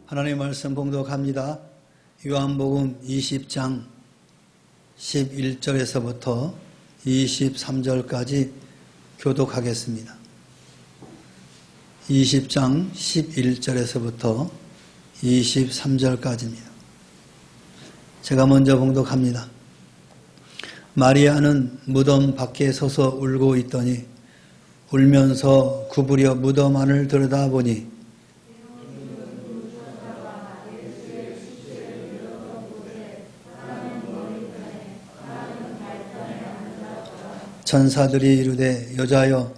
하나님의 말씀 봉독합니다. 요한복음 20장 11절에서부터 23절까지 교독하겠습니다. 20장 11절에서부터 23절까지입니다. 제가 먼저 봉독합니다. 마리아는 무덤 밖에 서서 울고 있더니 울면서 구부려 무덤 안을 들여다보니 천사들이 이르되 여자여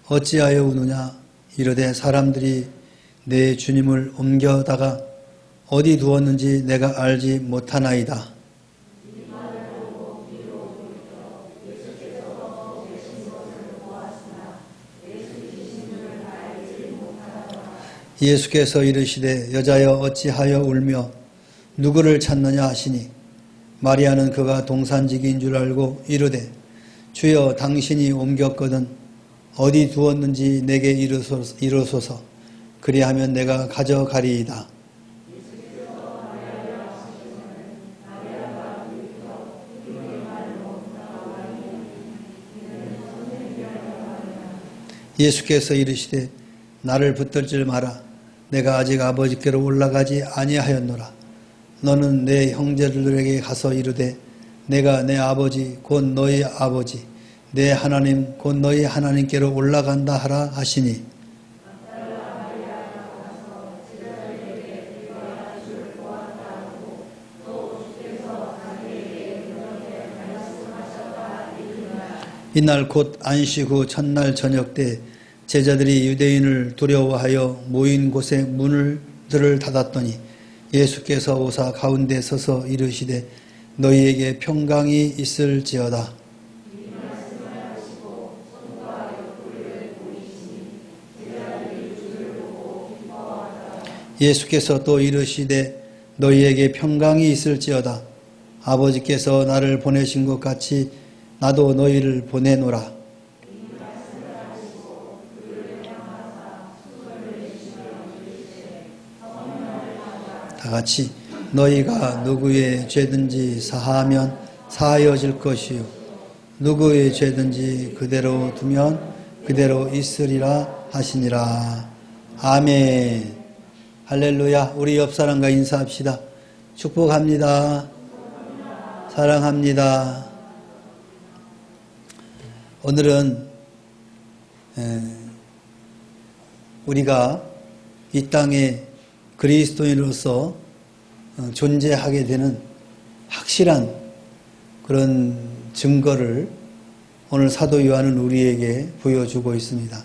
어찌하여 우느냐 이르되 사람들이 내 주님을 옮겨다가 어디 두었는지 내가 알지 못하나이다. 예수께서 이르시되 여자여 어찌하여 울며 누구를 찾느냐 하시니 마리아는 그가 동산직인 줄 알고 이르되 주여 당신이 옮겼거든 어디 두었는지 내게 이르소서 그리하면 내가 가져가리이다. 예수께서 이르시되 나를 붙들지 마라. 내가 아직 아버지께로 올라가지 아니하였노라. 너는 내 형제들에게 가서 이르되 내가 내 아버지 곧 너희 아버지 내 하나님 곧 너희 하나님께로 올라간다 하라 하시니 이날 곧 안식 후 첫날 저녁 때 제자들이 유대인을 두려워하여 모인 곳에 문들을 닫았더니 예수께서 오사 가운데 서서 이르시되 너희에게 평강이 있을지어다. 예수께서 또 이르시되 너희에게 평강이 있을지어다. 아버지께서 나를 보내신 것 같이 나도 너희를 보내노라. 다 같이 너희가 누구의 죄든지 사하면 사하여질 것이요 누구의 죄든지 그대로 두면 그대로 있으리라 하시니라. 아멘. 할렐루야. 우리 옆 사람과 인사합시다. 축복합니다. 사랑합니다. 오늘은 우리가 이 땅에 그리스도인으로서 존재하게 되는 확실한 그런 증거를 오늘 사도 요한은 우리에게 보여주고 있습니다.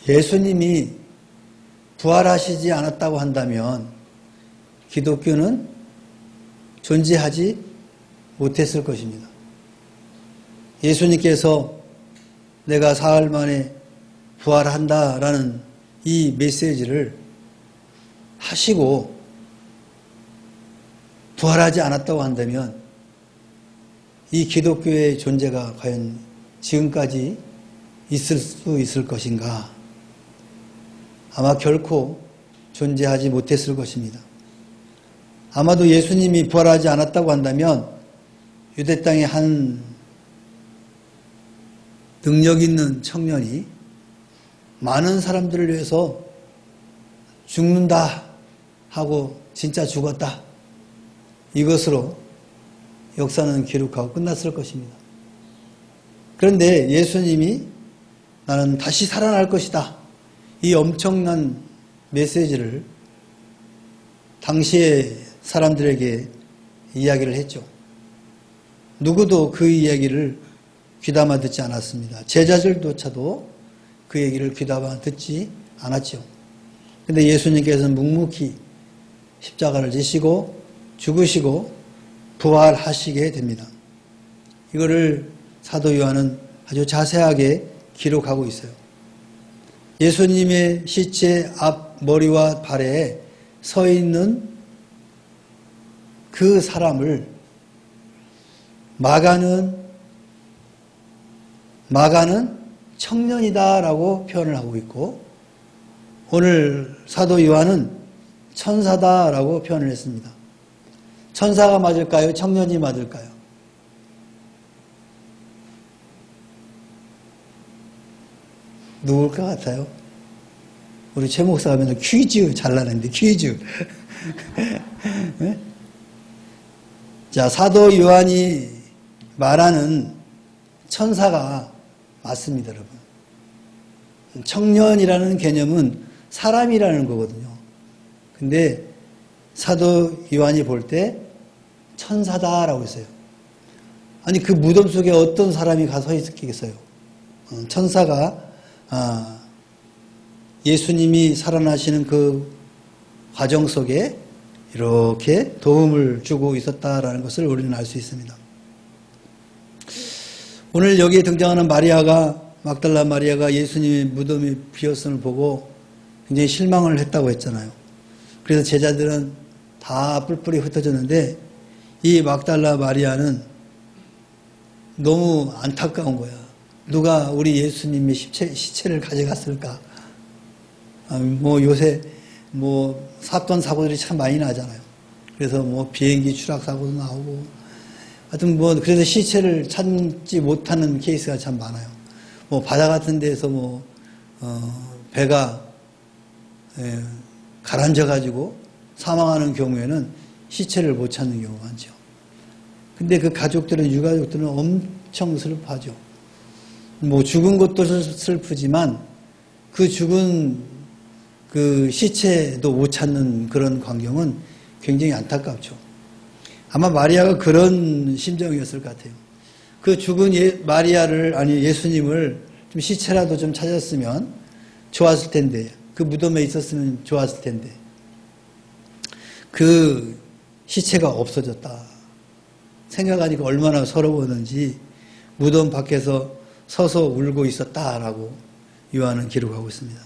예수님이 부활하시지 않았다고 한다면 기독교는 존재하지 못했을 것입니다. 예수님께서 내가 사흘 만에 부활한다라는 이 메시지를 하시고 부활하지 않았다고 한다면 이 기독교의 존재가 과연 지금까지 있을 수 있을 것인가? 아마 결코 존재하지 못했을 것입니다. 아마도 예수님이 부활하지 않았다고 한다면 유대 땅의 한 능력 있는 청년이 많은 사람들을 위해서 죽는다 하고 진짜 죽었다. 이것으로 역사는 기록하고 끝났을 것입니다. 그런데 예수님이 나는 다시 살아날 것이다. 이 엄청난 메시지를 당시의 사람들에게 이야기를 했죠. 누구도 그 이야기를 귀담아 듣지 않았습니다. 제자들조차도 그 얘기를 귀담아 듣지 않았죠. 그런데 예수님께서는 묵묵히 십자가를 지시고 죽으시고 부활하시게 됩니다. 이거를 사도 요한은 아주 자세하게 기록하고 있어요. 예수님의 시체 앞 머리와 발에 서 있는 그 사람을 마가는 청년이다라고 표현을 하고 있고 오늘 사도 요한은 천사다라고 표현을 했습니다. 천사가 맞을까요? 청년이 맞을까요? 누굴 것 같아요? 우리 최 목사가 맨날 퀴즈 잘 나는데 퀴즈. 네? 자, 사도 요한이 말하는 천사가 맞습니다, 여러분. 청년이라는 개념은 사람이라는 거거든요. 근데 사도 요한이 볼 때 천사다라고 했어요. 아니, 그 무덤 속에 어떤 사람이 가서 있겠어요? 천사가 예수님이 살아나시는 그 과정 속에 이렇게 도움을 주고 있었다라는 것을 우리는 알 수 있습니다. 오늘 여기에 등장하는 막달라 마리아가 예수님의 무덤이 비었음을 보고 굉장히 실망을 했다고 했잖아요. 그래서 제자들은 다 뿔뿔이 흩어졌는데 이 막달라 마리아는 너무 안타까운 거야. 누가 우리 예수님의 시체를 가져갔을까? 요새 사건 사고들이 참 많이 나잖아요. 그래서 비행기 추락 사고도 나오고 하여튼 그래서 시체를 찾지 못하는 케이스가 참 많아요. 바다 같은 데서 배가 가라앉아 가지고 사망하는 경우에는 시체를 못 찾는 경우가 많죠. 근데 그 유가족들은 엄청 슬퍼하죠. 죽은 것도 슬프지만 그 죽은 그 시체도 못 찾는 그런 광경은 굉장히 안타깝죠. 아마 마리아가 그런 심정이었을 것 같아요. 그 죽은 예수님을 좀 시체라도 좀 찾았으면 좋았을 텐데, 그 무덤에 있었으면 좋았을 텐데, 그 시체가 없어졌다. 생각하니까 얼마나 서러웠는지 무덤 밖에서 서서 울고 있었다라고 요한은 기록하고 있습니다.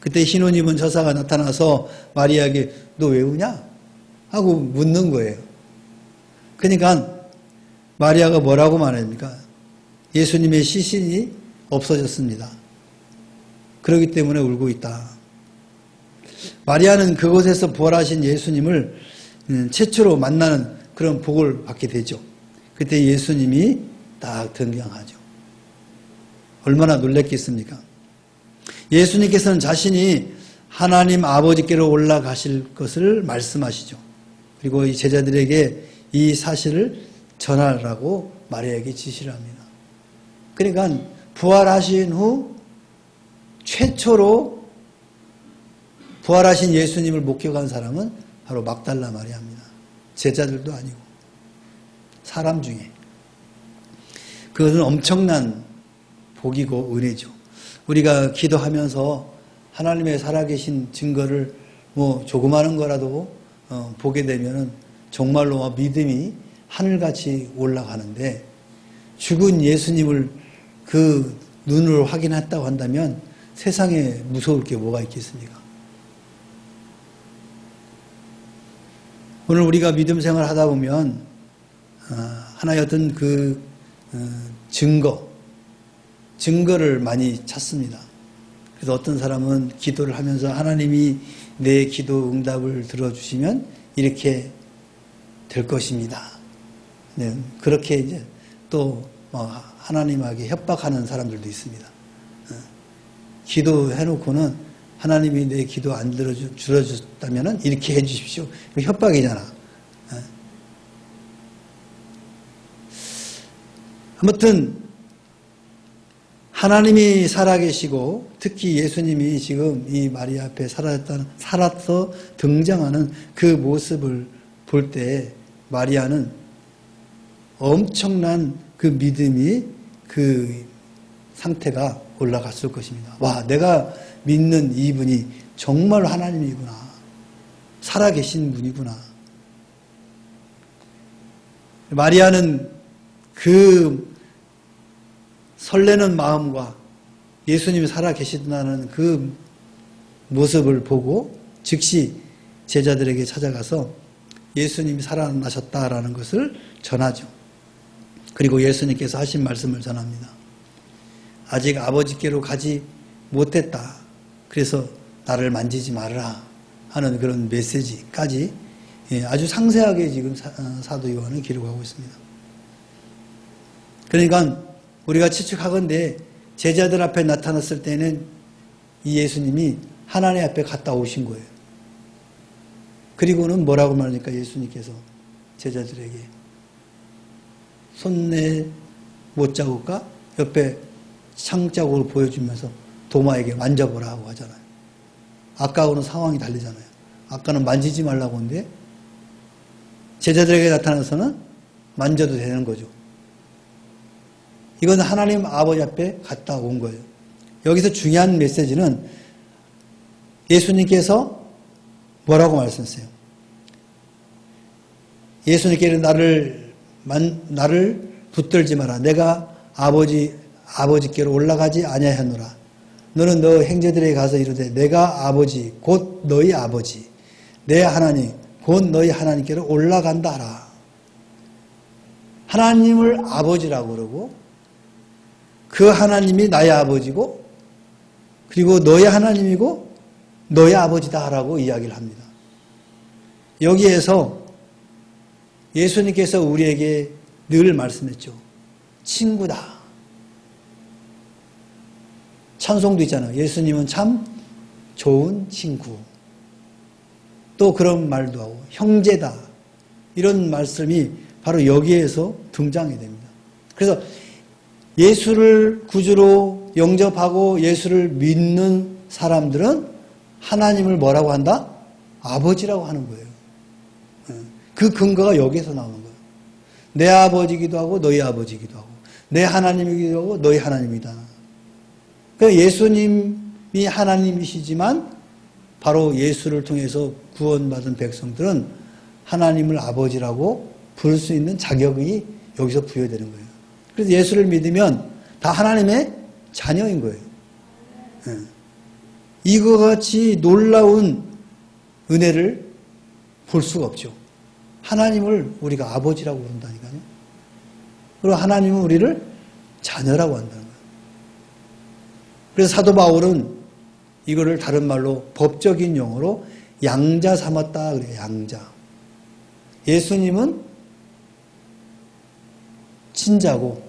그때 흰옷 입은 저사가 나타나서 마리아에게 너 왜 우냐? 하고 묻는 거예요. 그러니까 마리아가 뭐라고 말합니까? 예수님의 시신이 없어졌습니다. 그렇기 때문에 울고 있다. 마리아는 그곳에서 부활하신 예수님을 최초로 만나는 그런 복을 받게 되죠. 그때 예수님이 딱 등장하죠. 얼마나 놀랬겠습니까? 예수님께서는 자신이 하나님 아버지께로 올라가실 것을 말씀하시죠. 그리고 이 제자들에게 이 사실을 전하라고 마리아에게 지시를 합니다. 그러니까 부활하신 후 최초로 부활하신 예수님을 목격한 사람은 바로 막달라 마리아입니다. 제자들도 아니고 사람 중에. 그것은 엄청난 복이고 은혜죠. 우리가 기도하면서 하나님의 살아계신 증거를 조그마한 거라도 보게 되면은 정말로 믿음이 하늘같이 올라가는데, 죽은 예수님을 그 눈으로 확인했다고 한다면 세상에 무서울 게 뭐가 있겠습니까? 오늘 우리가 믿음 생활을 하다 보면 하나의 어떤 증거를 많이 찾습니다. 그래서 어떤 사람은 기도를 하면서 하나님이 내 기도 응답을 들어주시면 이렇게 될 것입니다. 네, 그렇게 이제 또 하나님에게 협박하는 사람들도 있습니다. 기도해놓고는 하나님이 내 기도 안 들어줬다면 이렇게 해주십시오. 협박이잖아. 아무튼 하나님이 살아계시고 특히 예수님이 지금 이 마리아 앞에 살아서 등장하는 그 모습을 볼 때 마리아는 엄청난 그 믿음이 그 상태가 올라갔을 것입니다. 와, 내가 믿는 이분이 정말 하나님이구나. 살아계신 분이구나. 마리아는 그 설레는 마음과 예수님이 살아계신다는 그 모습을 보고 즉시 제자들에게 찾아가서 예수님이 살아나셨다라는 것을 전하죠. 그리고 예수님께서 하신 말씀을 전합니다. 아직 아버지께로 가지 못했다. 그래서 나를 만지지 말아라 하는 그런 메시지까지 아주 상세하게 지금 사도 요한은 기록하고 있습니다. 그러니까 우리가 추측하건대 제자들 앞에 나타났을 때는 이 예수님이 하나님 앞에 갔다 오신 거예요. 그리고는 뭐라고 말합니까? 예수님께서 제자들에게 손에 못자국과 옆에 창자국을 보여주면서 도마에게 만져보라 하고 하잖아요. 아까하고는 상황이 다르잖아요. 아까는 만지지 말라고 하는데 제자들에게 나타나서는 만져도 되는 거죠. 이건 하나님 아버지 앞에 갔다 온 거예요. 여기서 중요한 메시지는 예수님께서 뭐라고 말씀하세요? 예수님께는 나를 붙들지 마라. 내가 아버지께로 올라가지 아니하였노라. 너는 너 형제들에게 가서 이르되 내가 아버지 곧 너희 아버지 내 하나님 곧 너희 하나님께로 올라간다 하라. 하나님을 아버지라고 그러고 그 하나님이 나의 아버지고 그리고 너의 하나님이고 너의 아버지다 라고 이야기를 합니다. 여기에서 예수님께서 우리에게 늘 말씀했죠. 친구다. 찬송도 있잖아요. 예수님은 참 좋은 친구. 또 그런 말도 하고 형제다. 이런 말씀이 바로 여기에서 등장이 됩니다. 그래서 예수를 구주로 영접하고 예수를 믿는 사람들은 하나님을 뭐라고 한다? 아버지라고 하는 거예요. 그 근거가 여기에서 나오는 거예요. 내 아버지이기도 하고 너희 아버지이기도 하고 내 하나님이기도 하고 너희 하나님이다. 그러니까 예수님이 하나님이시지만 바로 예수를 통해서 구원받은 백성들은 하나님을 아버지라고 부를 수 있는 자격이 여기서 부여되는 거예요. 그래서 예수를 믿으면 다 하나님의 자녀인 거예요. 이거 같이 놀라운 은혜를 볼 수가 없죠. 하나님을 우리가 아버지라고 부른다니까요. 그리고 하나님은 우리를 자녀라고 한다는 거예요. 그래서 사도 바울은 이거를 다른 말로 법적인 용어로 양자 삼았다 그래요. 양자. 예수님은 친자고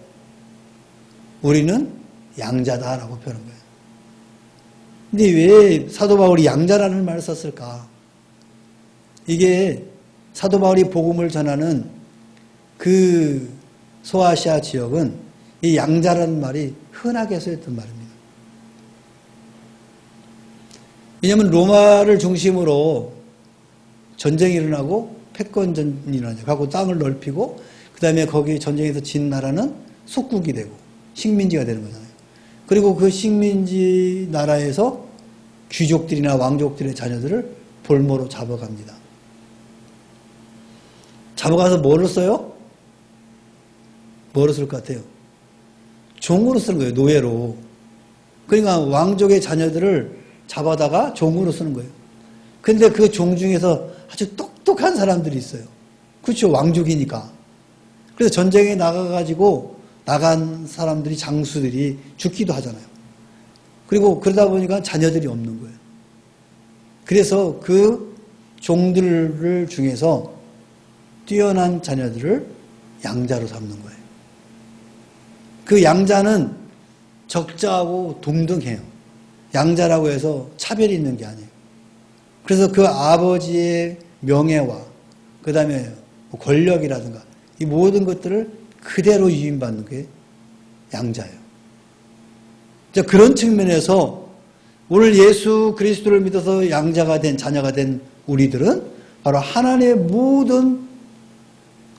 우리는 양자다라고 표현한 거예요. 근데 왜 사도 바울이 양자라는 말을 썼을까? 이게 사도 바울이 복음을 전하는 그 소아시아 지역은 이 양자라는 말이 흔하게 쓰였던 말입니다. 왜냐하면 로마를 중심으로 전쟁이 일어나고 패권전이 일어나죠. 갖고 땅을 넓히고 그 다음에 거기 전쟁에서 진 나라는 속국이 되고 식민지가 되는 거잖아요. 그리고 그 식민지 나라에서 귀족들이나 왕족들의 자녀들을 볼모로 잡아갑니다. 잡아가서 뭐를 써요? 뭐로 쓸 것 같아요? 종으로 쓰는 거예요. 노예로. 그러니까 왕족의 자녀들을 잡아다가 종으로 쓰는 거예요. 근데 그 종 중에서 아주 똑똑한 사람들이 있어요. 그렇죠. 왕족이니까. 그래서 전쟁에 나가가지고 나간 사람들이 장수들이 죽기도 하잖아요. 그리고 그러다 보니까 자녀들이 없는 거예요. 그래서 그 종들 중에서 뛰어난 자녀들을 양자로 삼는 거예요. 그 양자는 적자하고 동등해요. 양자라고 해서 차별이 있는 게 아니에요. 그래서 그 아버지의 명예와 그 다음에 권력이라든가 이 모든 것들을 그대로 유인받는 게 양자예요. 그런 측면에서 오늘 예수 그리스도를 믿어서 양자가 된 자녀가 된 우리들은 바로 하나님의 모든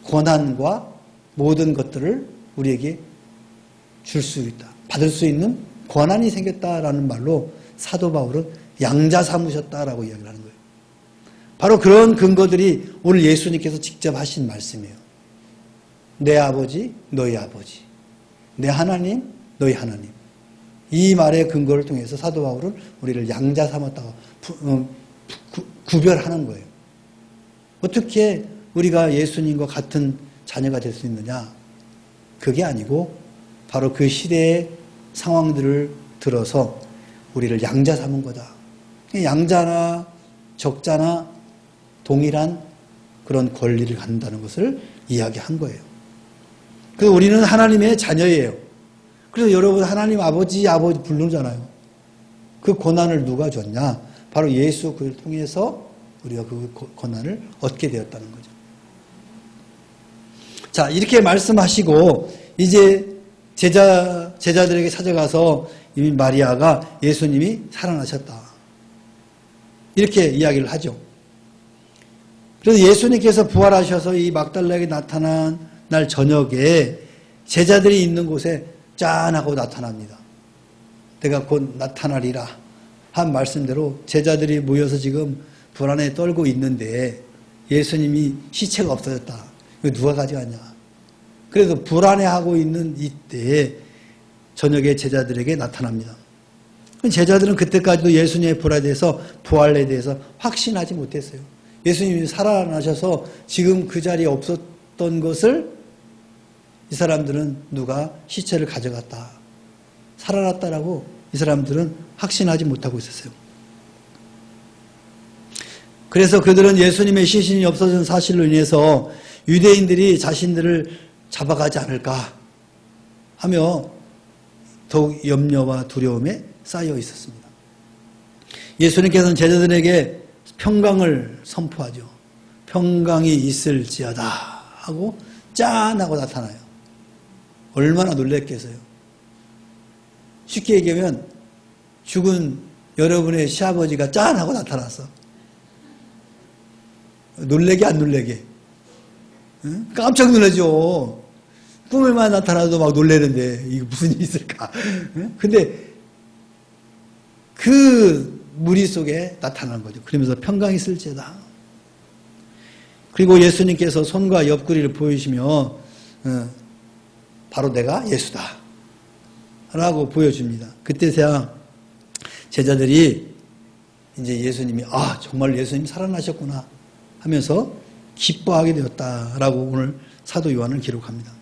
권한과 모든 것들을 우리에게 줄 수 있다. 받을 수 있는 권한이 생겼다라는 말로 사도 바울은 양자 삼으셨다라고 이야기를 하는 거예요. 바로 그런 근거들이 오늘 예수님께서 직접 하신 말씀이에요. 내 아버지, 너희 아버지. 내 하나님, 너희 하나님. 이 말의 근거를 통해서 사도 바울은 우리를 양자 삼았다고 구별하는 거예요. 어떻게 우리가 예수님과 같은 자녀가 될 수 있느냐? 그게 아니고 바로 그 시대의 상황들을 들어서 우리를 양자 삼은 거다. 양자나 적자나 동일한 그런 권리를 갖는다는 것을 이야기한 거예요. 그래서 우리는 하나님의 자녀예요. 그래서 여러분 하나님 아버지 부르잖아요. 그 고난을 누가 줬냐? 바로 예수 그를 통해서 우리가 그 고난을 얻게 되었다는 거죠. 자, 이렇게 말씀하시고 이제 제자들에게 찾아가서 이미 마리아가 예수님이 살아나셨다. 이렇게 이야기를 하죠. 그래서 예수님께서 부활하셔서 이 막달라에게 나타난 날 저녁에 제자들이 있는 곳에 짠하고 나타납니다. 내가 곧 나타나리라 한 말씀대로 제자들이 모여서 지금 불안에 떨고 있는데 예수님이 시체가 없어졌다. 이거 누가 가져갔냐. 그래서 불안해하고 있는 이때에 저녁에 제자들에게 나타납니다. 제자들은 그때까지도 예수님의 부활에 대해서 확신하지 못했어요. 예수님이 살아나셔서 지금 그 자리에 없었던 것을 이 사람들은 누가 시체를 가져갔다. 살아났다라고 이 사람들은 확신하지 못하고 있었어요. 그래서 그들은 예수님의 시신이 없어진 사실로 인해서 유대인들이 자신들을 잡아가지 않을까 하며 더욱 염려와 두려움에 쌓여 있었습니다. 예수님께서는 제자들에게 평강을 선포하죠. 평강이 있을지어다 하고 짠하고 나타나요. 얼마나 놀랬겠어요. 쉽게 얘기하면 죽은 여러분의 시아버지가 짠하고 나타났어. 놀래게 안 놀래게? 응? 깜짝 놀라죠. 꿈에만 나타나도 막 놀래는데 이거 무슨 일이 있을까? 응? 근데 그 무리 속에 나타나는 거죠. 그러면서 평강이 있을지어다. 그리고 예수님께서 손과 옆구리를 보이시며 바로 내가 예수다 라고 보여줍니다. 그때서야 제자들이 이제 예수님이 정말 예수님 살아나셨구나 하면서 기뻐하게 되었다라고 오늘 사도 요한은 기록합니다.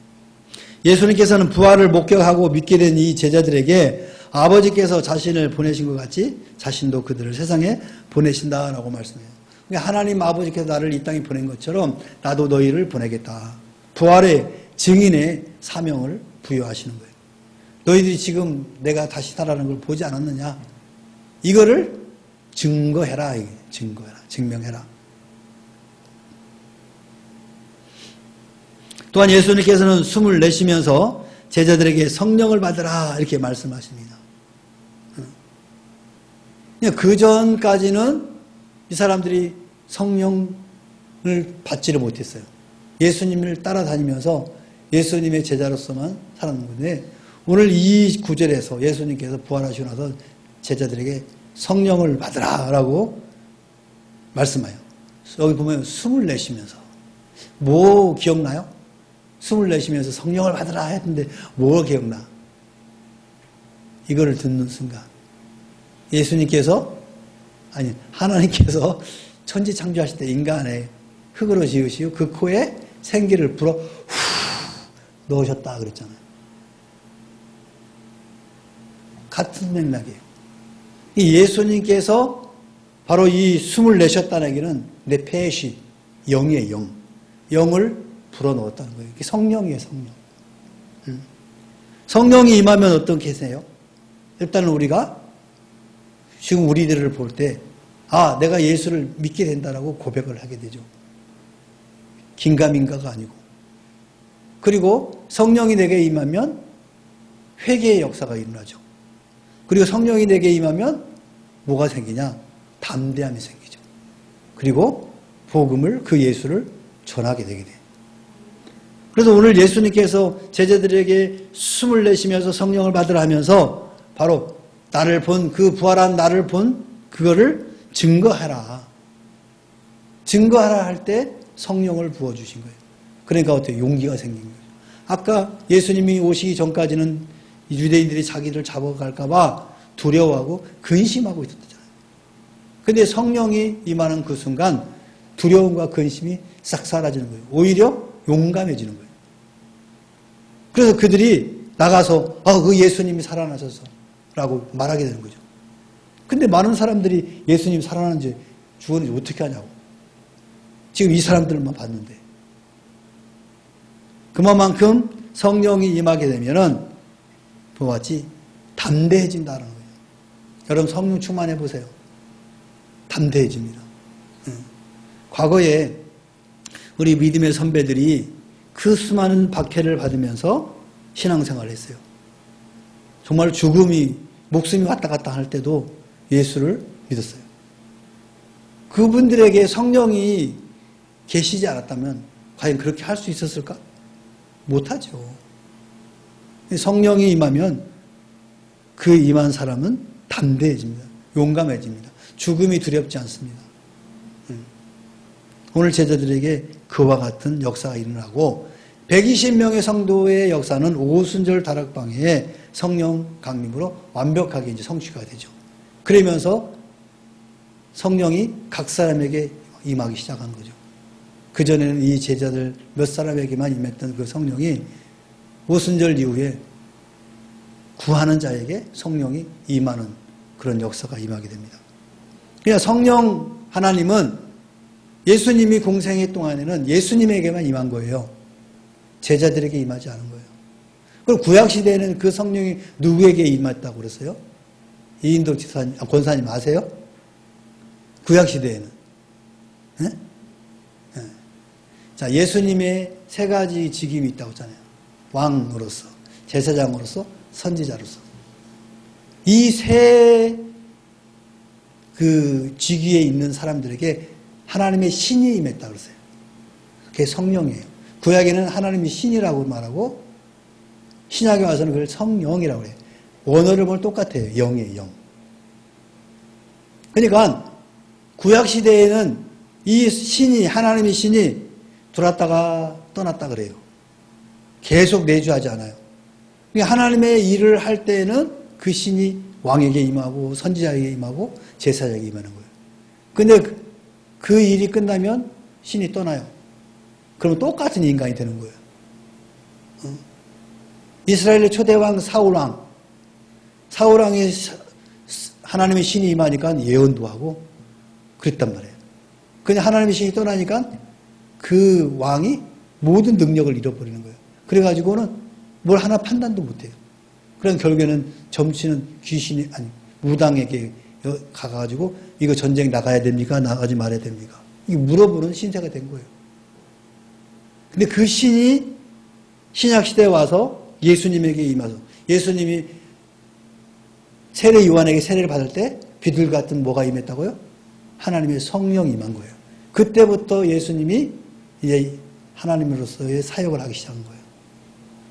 예수님께서는 부활을 목격하고 믿게 된 이 제자들에게 아버지께서 자신을 보내신 것 같이 자신도 그들을 세상에 보내신다라고 말씀해요. 그러니까 하나님 아버지께서 나를 이 땅에 보낸 것처럼 나도 너희를 보내겠다. 부활의 증인의 사명을 부여하시는 거예요. 너희들이 지금 내가 다시 살아나는 걸 보지 않았느냐? 이거를 증거해라. 증거해라. 증명해라. 또한 예수님께서는 숨을 내쉬면서 제자들에게 성령을 받으라 이렇게 말씀하십니다. 그 전까지는 이 사람들이 성령을 받지를 못했어요. 예수님을 따라다니면서 예수님의 제자로서만 살았는 건데 오늘 이 구절에서 예수님께서 부활하시고 나서 제자들에게 성령을 받으라 라고 말씀해요. 여기 보면 숨을 내쉬면서 뭐 기억나요? 숨을 내쉬면서 성령을 받으라 했는데 뭐 기억나? 이거를 듣는 순간 하나님께서 천지 창조하실 때 인간의 흙으로 지으시고 그 코에 생기를 불어 후 넣으셨다 그랬잖아요. 같은 맥락이에요. 예수님께서 바로 이 숨을 내셨다는 얘기는 네페시, 영이에요. 영을 불어넣었다는 거예요. 성령이에요. 성령. 성령이 임하면 어떤 계세요? 일단은 우리가 지금 우리들을 볼 때 내가 예수를 믿게 된다라고 고백을 하게 되죠. 긴가민가가 아니고. 그리고 성령이 내게 임하면 회개의 역사가 일어나죠. 그리고 성령이 내게 임하면 뭐가 생기냐? 담대함이 생기죠. 그리고 복음을 그 예수를 전하게 되게 돼요. 그래서 오늘 예수님께서 제자들에게 숨을 내쉬면서 성령을 받으라 하면서 바로 나를 본 그 부활한 나를 본 그거를 증거하라. 증거하라 할 때 성령을 부어주신 거예요. 그러니까 어때요? 용기가 생긴 거예요. 아까 예수님이 오시기 전까지는 유대인들이 자기를 잡아갈까봐 두려워하고 근심하고 있었잖아요. 근데 성령이 임하는 그 순간 두려움과 근심이 싹 사라지는 거예요. 오히려 용감해지는 거예요. 그래서 그들이 나가서 그 예수님이 살아나셔서 라고 말하게 되는 거죠. 근데 많은 사람들이 예수님 살아난 지 죽었는지 어떻게 하냐고. 지금 이 사람들만 봤는데. 그만큼 성령이 임하게 되면은 그와 같이 담대해진다는 거예요. 여러분 성령 충만해 보세요. 담대해집니다. 과거에 우리 믿음의 선배들이 그 수많은 박해를 받으면서 신앙생활을 했어요. 정말 죽음이 목숨이 왔다 갔다 할 때도 예수를 믿었어요. 그분들에게 성령이 계시지 않았다면 과연 그렇게 할 수 있었을까? 못하죠. 성령이 임하면 그 임한 사람은 담대해집니다. 용감해집니다. 죽음이 두렵지 않습니다. 오늘 제자들에게 그와 같은 역사가 일어나고 120명의 성도의 역사는 오순절 다락방에 성령 강림으로 완벽하게 이제 성취가 되죠. 그러면서 성령이 각 사람에게 임하기 시작한 거죠. 그전에는 이 제자들 몇 사람에게만 임했던 그 성령이 오순절 이후에 구하는 자에게 성령이 임하는 그런 역사가 임하게 됩니다. 그러니까 성령 하나님은 예수님이 공생애 동안에는 예수님에게만 임한 거예요. 제자들에게 임하지 않은 거예요. 그럼 구약시대에는 그 성령이 누구에게 임했다고 그랬어요? 이인덕 지사님, 권사님 아세요? 구약시대에는. 네? 네. 자, 예수님의 세 가지 직임이 있다고 했잖아요. 왕으로서, 제사장으로서, 선지자로서. 이 세 그 직위에 있는 사람들에게 하나님의 신이 임했다고 그랬어요. 그게 성령이에요. 구약에는 하나님이 신이라고 말하고 신약에 와서는 그걸 성령이라고 그래요. 원어를 보면 똑같아요. 영이에요. 영. 그러니까 구약시대에는 이 신이 하나님의 신이 들어왔다가 떠났다 그래요. 계속 내주하지 않아요. 그러니까 하나님의 일을 할 때는 그 신이 왕에게 임하고 선지자에게 임하고 제사장에게 임하는 거예요. 근데 그 일이 끝나면 신이 떠나요. 그러면 똑같은 인간이 되는 거예요. 이스라엘의 초대왕 사울왕. 사울왕이 하나님의 신이 임하니까 예언도 하고 그랬단 말이에요. 근데 하나님의 신이 떠나니까 그 왕이 모든 능력을 잃어버리는 거예요. 그래가지고는 뭘 하나 판단도 못해요. 그럼 결국에는 점치는 귀신이, 아니, 무당에게 가가지고 이거 전쟁 나가야 됩니까? 나가지 말아야 됩니까? 이게 물어보는 신세가 된 거예요. 근데 그 신이 신약시대에 와서 예수님에게 임해서 예수님이 세례 요한에게 세례를 받을 때 비둘기 같은 뭐가 임했다고요? 하나님의 성령이 임한 거예요. 그때부터 예수님이 이제 하나님으로서의 사역을 하기 시작한 거예요.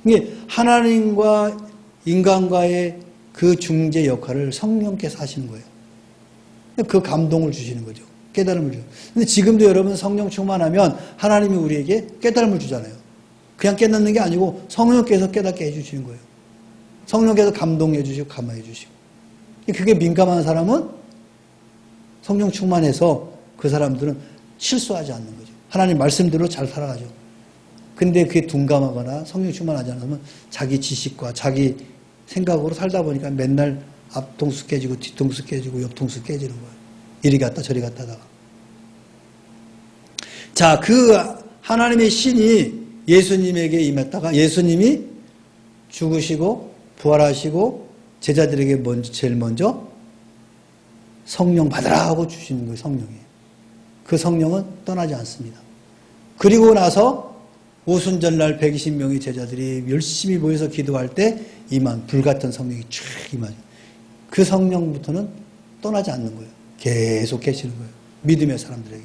이게 하나님과 인간과의 그 중재 역할을 성령께서 하시는 거예요. 그 감동을 주시는 거죠. 깨달음을 주죠. 근데 지금도 여러분 성령 충만하면 하나님이 우리에게 깨달음을 주잖아요. 그냥 깨닫는 게 아니고 성령께서 깨닫게 해주시는 거예요. 성령께서 감동해 주시고 감화해 주시고. 그게 민감한 사람은 성령 충만해서 그 사람들은 실수하지 않는 거죠. 하나님 말씀대로 잘 살아가죠. 근데 그게 둔감하거나 성령 충만하지 않으면 자기 지식과 자기 생각으로 살다 보니까 맨날 앞통수 깨지고 뒤통수 깨지고 옆통수 깨지는 거예요. 이리 갔다 저리 갔다 하다가. 자, 그 하나님의 신이 예수님에게 임했다가 예수님이 죽으시고 부활하시고 제자들에게 제일 먼저 성령 받으라 하고 주시는 거예요. 성령이. 그 성령은 떠나지 않습니다. 그리고 나서 오순절날 120명의 제자들이 열심히 모여서 기도할 때 임한 불같은 성령이 쫙 임하죠. 그 성령부터는 떠나지 않는 거예요. 계속 계시는 거예요. 믿음의 사람들에게.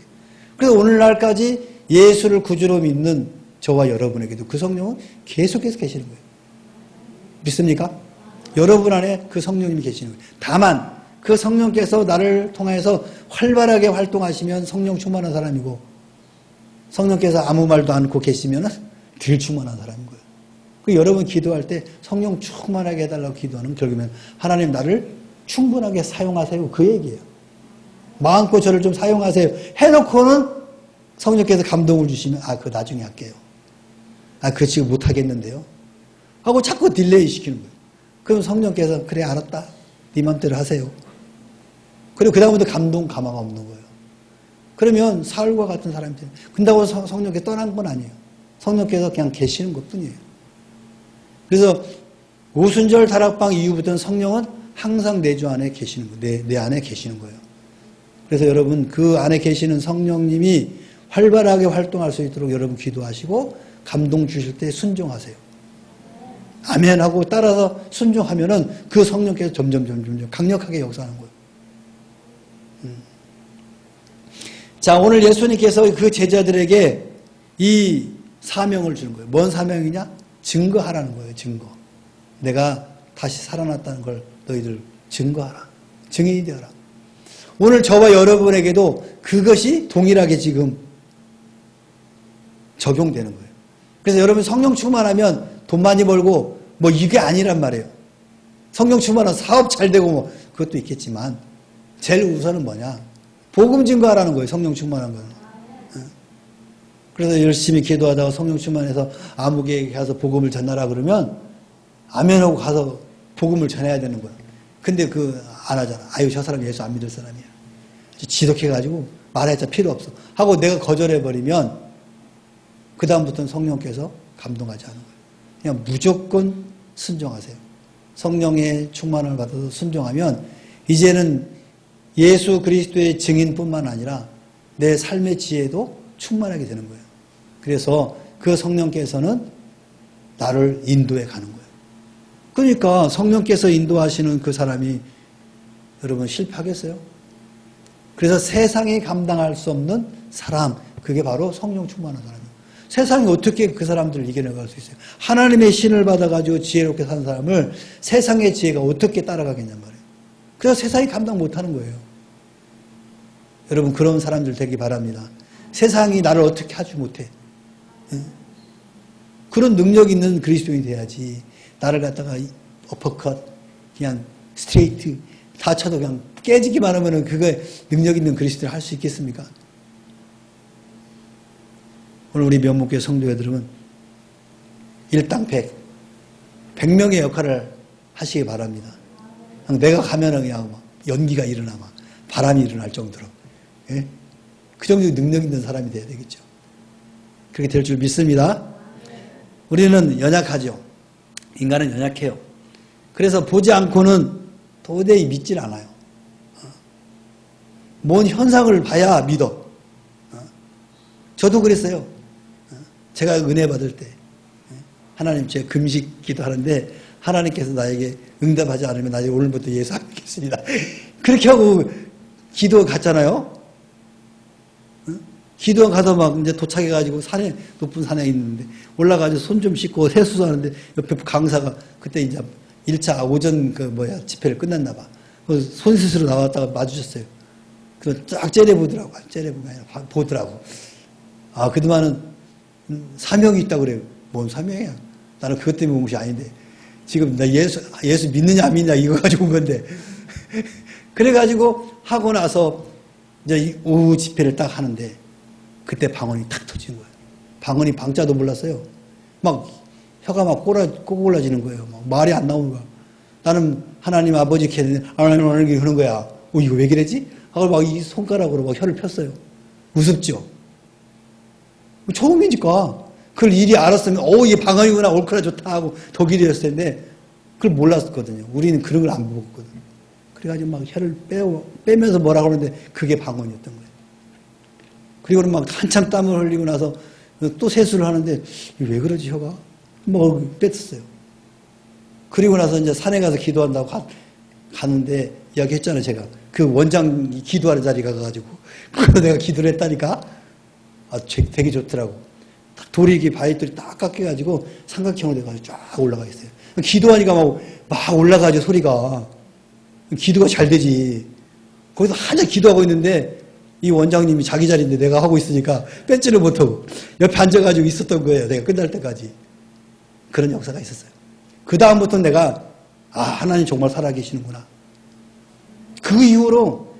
그래서 오늘날까지 예수를 구주로 믿는 저와 여러분에게도 그 성령은 계속해서 계시는 거예요. 믿습니까? 여러분 안에 그 성령님이 계시는 거예요. 다만 그 성령께서 나를 통해서 활발하게 활동하시면 성령 충만한 사람이고 성령께서 아무 말도 않고 계시면 덜 충만한 사람인 거예요. 그 여러분 기도할 때 성령 충만하게 해달라고 기도하는 결국에는 하나님 나를 충분하게 사용하세요. 그 얘기예요. 마음껏 저를 좀 사용하세요. 해놓고는 성령께서 감동을 주시면 그거 나중에 할게요. 그거 지금 못하겠는데요. 하고 자꾸 딜레이 시키는 거예요. 그럼 성령께서 그래 알았다. 네 맘대로 하세요. 그리고 그 다음부터 감동 감화가 없는 거예요. 그러면 사울과 같은 사람이 돼요. 근다고 성령께서 떠난 건 아니에요. 성령께서 그냥 계시는 것 뿐이에요. 그래서 오순절 다락방 이후부터는 성령은 항상 내 주 안에 계시는 거예요. 내 안에 계시는 거예요. 그래서 여러분 그 안에 계시는 성령님이 활발하게 활동할 수 있도록 여러분 기도하시고 감동 주실 때 순종하세요. 아멘 하고 따라서 순종하면은 그 성령께서 점점 강력하게 역사하는 거예요. 자, 오늘 예수님께서 그 제자들에게 이 사명을 주는 거예요. 뭔 사명이냐? 증거하라는 거예요. 증거. 내가 다시 살아났다는 걸 너희들 증거하라. 증인이 되어라. 오늘 저와 여러분에게도 그것이 동일하게 지금 적용되는 거예요. 그래서 여러분 성령 충만하면 돈 많이 벌고 뭐 이게 아니란 말이에요. 성령 충만하면 사업 잘 되고 뭐 그것도 있겠지만 제일 우선은 뭐냐? 복음 증거하라는 거예요. 성령 충만한 거는. 그래서 열심히 기도하다가 성령 충만해서 아무개에게 가서 복음을 전하라 그러면 아멘하고 가서 복음을 전해야 되는 거예요. 근데 안 하잖아. 아유 저 사람 예수 안 믿을 사람이야. 지독해가지고 말해자 필요 없어. 하고 내가 거절해버리면 그 다음부터는 성령께서 감동하지 않은 거예요. 그냥 무조건 순종하세요. 성령의 충만을 받아서 순종하면 이제는 예수 그리스도의 증인뿐만 아니라 내 삶의 지혜도 충만하게 되는 거예요. 그래서 그 성령께서는 나를 인도해 가는 거예요. 그러니까 성령께서 인도하시는 그 사람이 여러분 실패하겠어요? 그래서 세상이 감당할 수 없는 사람, 그게 바로 성령 충만한 사람이에요. 세상이 어떻게 그 사람들을 이겨내갈 수 있어요? 하나님의 신을 받아가지고 지혜롭게 산 사람을 세상의 지혜가 어떻게 따라가겠냔 말이에요. 그래서 세상이 감당 못하는 거예요. 여러분 그런 사람들 되기 바랍니다. 세상이 나를 어떻게 하지 못해. 그런 능력 있는 그리스도인이 돼야지. 나를 갖다가 어퍼컷 그냥 스트레이트 다 쳐도 그냥 깨지기만 하면은 그거에 능력 있는 그리스도를 할 수 있겠습니까? 오늘 우리 면목교회 성도들은 일당 100명의 역할을 하시기 바랍니다. 내가 가면은 그냥 막 연기가 일어나 막 바람이 일어날 정도로. 예? 그 정도 능력 있는 사람이 돼야 되겠죠. 그렇게 될 줄 믿습니다. 우리는 연약하죠. 인간은 연약해요. 그래서 보지 않고는 도저히 믿질 않아요. 뭔 현상을 봐야 믿어. 저도 그랬어요. 제가 은혜 받을 때 하나님 제가 금식 기도하는데 하나님께서 나에게 응답하지 않으면 나 오늘부터 예수 안 믿겠습니다. 그렇게 하고 기도 갔잖아요. 기도 가서 막 이제 도착해가지고 산에, 높은 산에 있는데 올라가서 손 좀 씻고 세수도 하는데 옆에 강사가 그때 이제 1차 오전 집회를 끝났나 봐. 손 씻으러 나왔다가 마주쳤어요. 그래서 쫙 째려보더라고. 째려보가 아니라 보더라고. 아, 그동안은 사명이 있다고 그래요. 뭔 사명이야? 나는 그것 때문에 온 것이 아닌데. 지금 나 예수 믿느냐 안 믿느냐 이거 가지고 온 건데. 그래가지고 하고 나서 이제 오후 집회를 딱 하는데 그때 방언이 탁 터지는 거예요. 방언이 방자도 몰랐어요. 막 혀가 막 꼬골라지는 거예요. 막 말이 안 나오는 거야. 나는 하나님 아버지께 하나님 하는 거야. 이거 왜 그러지? 하고 막 이 손가락으로 막 혀를 폈어요. 우습죠? 처음이니까. 그걸 일이 알았으면, 이게 방언이구나, 옳구나, 좋다 하고 독일이었을 텐데, 그걸 몰랐거든요. 우리는 그런 걸 안 먹었거든요. 그래가지고 막 혀를 빼면서 뭐라 그러는데, 그게 방언이었던 거예요. 그리고는 막 한참 땀을 흘리고 나서 또 세수를 하는데, 왜 그러지, 혀가? 뭐, 뺐었어요. 그리고 나서 이제 산에 가서 기도한다고 가는데, 이야기 했잖아요, 제가. 그 원장 기도하는 자리 가가지고. 그래서 내가 기도를 했다니까? 되게 좋더라고. 돌이 이렇게 바위돌이 딱 깎여가지고 삼각형으로 돼가지고 쫙 올라가 있어요. 기도하니까 막 올라가죠, 소리가. 기도가 잘 되지. 거기서 한참 기도하고 있는데 이 원장님이 자기 자리인데 내가 하고 있으니까 뺏지를 못하고 옆에 앉아가지고 있었던 거예요. 내가 끝날 때까지. 그런 역사가 있었어요. 그 다음부터는 내가 하나님 정말 살아계시는구나. 그 이후로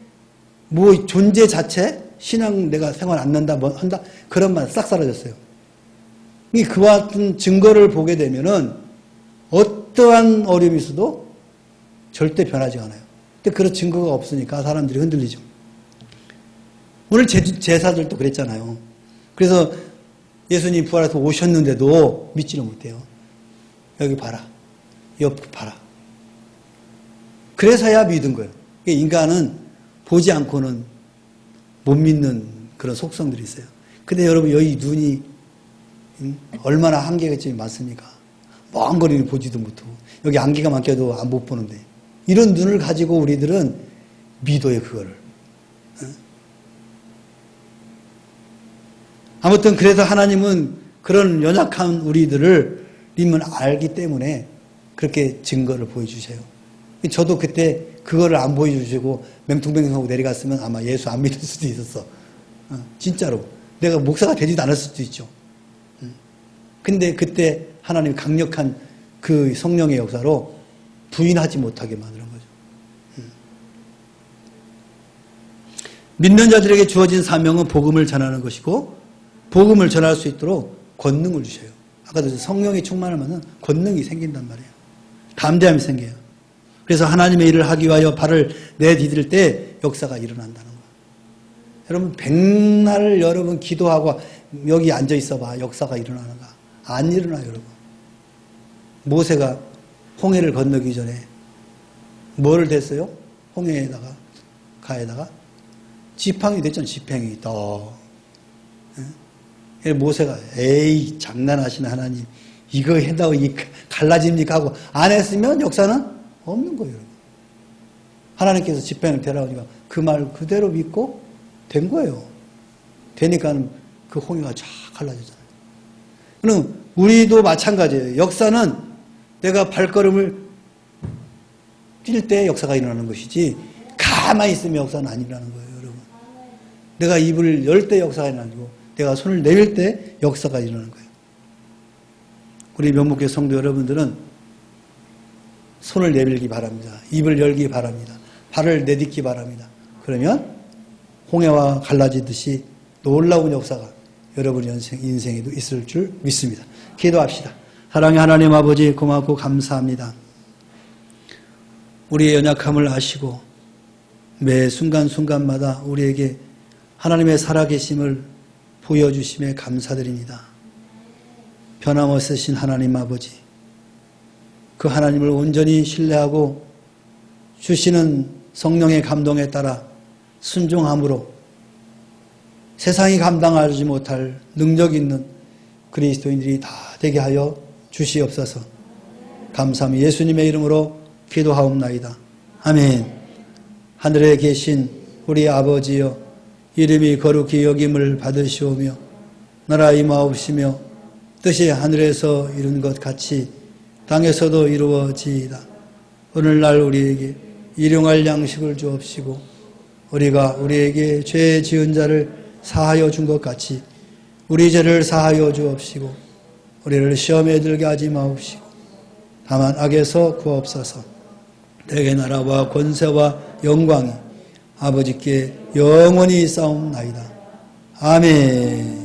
뭐 존재 자체 신앙 내가 생활 안 한다 뭐 한다 그런 말 싹 사라졌어요. 그와 같은 증거를 보게 되면은 어떠한 어려움이 있어도 절대 변하지 않아요. 근데 그런 증거가 없으니까 사람들이 흔들리죠. 오늘 제사들도 그랬잖아요. 그래서 예수님 부활해서 오셨는데도 믿지를 못해요. 여기 봐라. 옆 봐라. 그래서야 믿은 거예요. 인간은 보지 않고는 못 믿는 그런 속성들이 있어요. 근데 여러분 여기 눈이 얼마나 한계가 많습니까? 먼 거리를 보지도 못하고 여기 안개가 많게도 못 보는데 이런 눈을 가지고 우리들은 믿어요 그거를. 아무튼 그래서 하나님은 그런 연약한 우리들을 님은 알기 때문에 그렇게 증거를 보여주세요. 저도 그때 그거를 안 보여주시고 맹통맹통하고 내려갔으면 아마 예수 안 믿을 수도 있었어. 진짜로. 내가 목사가 되지도 않을 수도 있죠. 근데 그때 하나님이 강력한 그 성령의 역사로 부인하지 못하게 만드는 거죠. 믿는 자들에게 주어진 사명은 복음을 전하는 것이고 복음을 전할 수 있도록 권능을 주셔요. 아까도 성령이 충만하면 권능이 생긴단 말이에요. 담대함이 생겨요. 그래서 하나님의 일을 하기 위하여 발을 내디딜 때 역사가 일어난다는 거예요. 여러분 백날 여러분 기도하고 여기 앉아 있어봐 역사가 일어나는가? 안 일어나요 여러분. 모세가 홍해를 건너기 전에 뭐를 댔어요? 홍해에다가 가에다가 지팡이 됐잖아요. 지팡이 더. 모세가 에이 장난하시는 하나님 이거 한다고 갈라집니까 하고 안 했으면 역사는 없는 거예요. 여러분. 하나님께서 지팡이를 대라고 하니까 그 말 그대로 믿고 된 거예요. 되니까 그 홍해가 쫙 갈라졌잖아요. 그럼 우리도 마찬가지예요. 역사는 내가 발걸음을 뛸 때 역사가 일어나는 것이지 가만히 있으면 역사는 안 일어나는 거예요. 여러분. 내가 입을 열 때 역사가 일어나고 내가 손을 내밀 때 역사가 일어나는 거예요. 우리 명목교회 성도 여러분들은 손을 내밀기 바랍니다. 입을 열기 바랍니다. 발을 내딛기 바랍니다. 그러면 홍해와 갈라지듯이 놀라운 역사가 여러분 인생에도 있을 줄 믿습니다. 기도합시다. 사랑의 하나님 아버지 고맙고 감사합니다. 우리의 연약함을 아시고 매 순간순간마다 우리에게 하나님의 살아계심을 보여주심에 감사드립니다. 변함없으신 하나님 아버지, 그 하나님을 온전히 신뢰하고 주시는 성령의 감동에 따라 순종함으로 세상이 감당하지 못할 능력 있는 그리스도인들이 다 되게 하여 주시옵소서. 감사하며 예수님의 이름으로 기도하옵나이다. 아멘. 하늘에 계신 우리 아버지여, 이름이 거룩히 여김을 받으시오며 나라 임하옵시며 뜻이 하늘에서 이룬 것 같이 땅에서도 이루어지이다. 오늘날 우리에게 일용할 양식을 주옵시고 우리가 우리에게 죄 지은 자를 사하여 준 것 같이 우리 죄를 사하여 주옵시고 우리를 시험에 들게 하지 마옵시고 다만 악에서 구하옵소서. 대개 나라와 권세와 영광이 아버지께 영원히 싸움나이다. 아멘.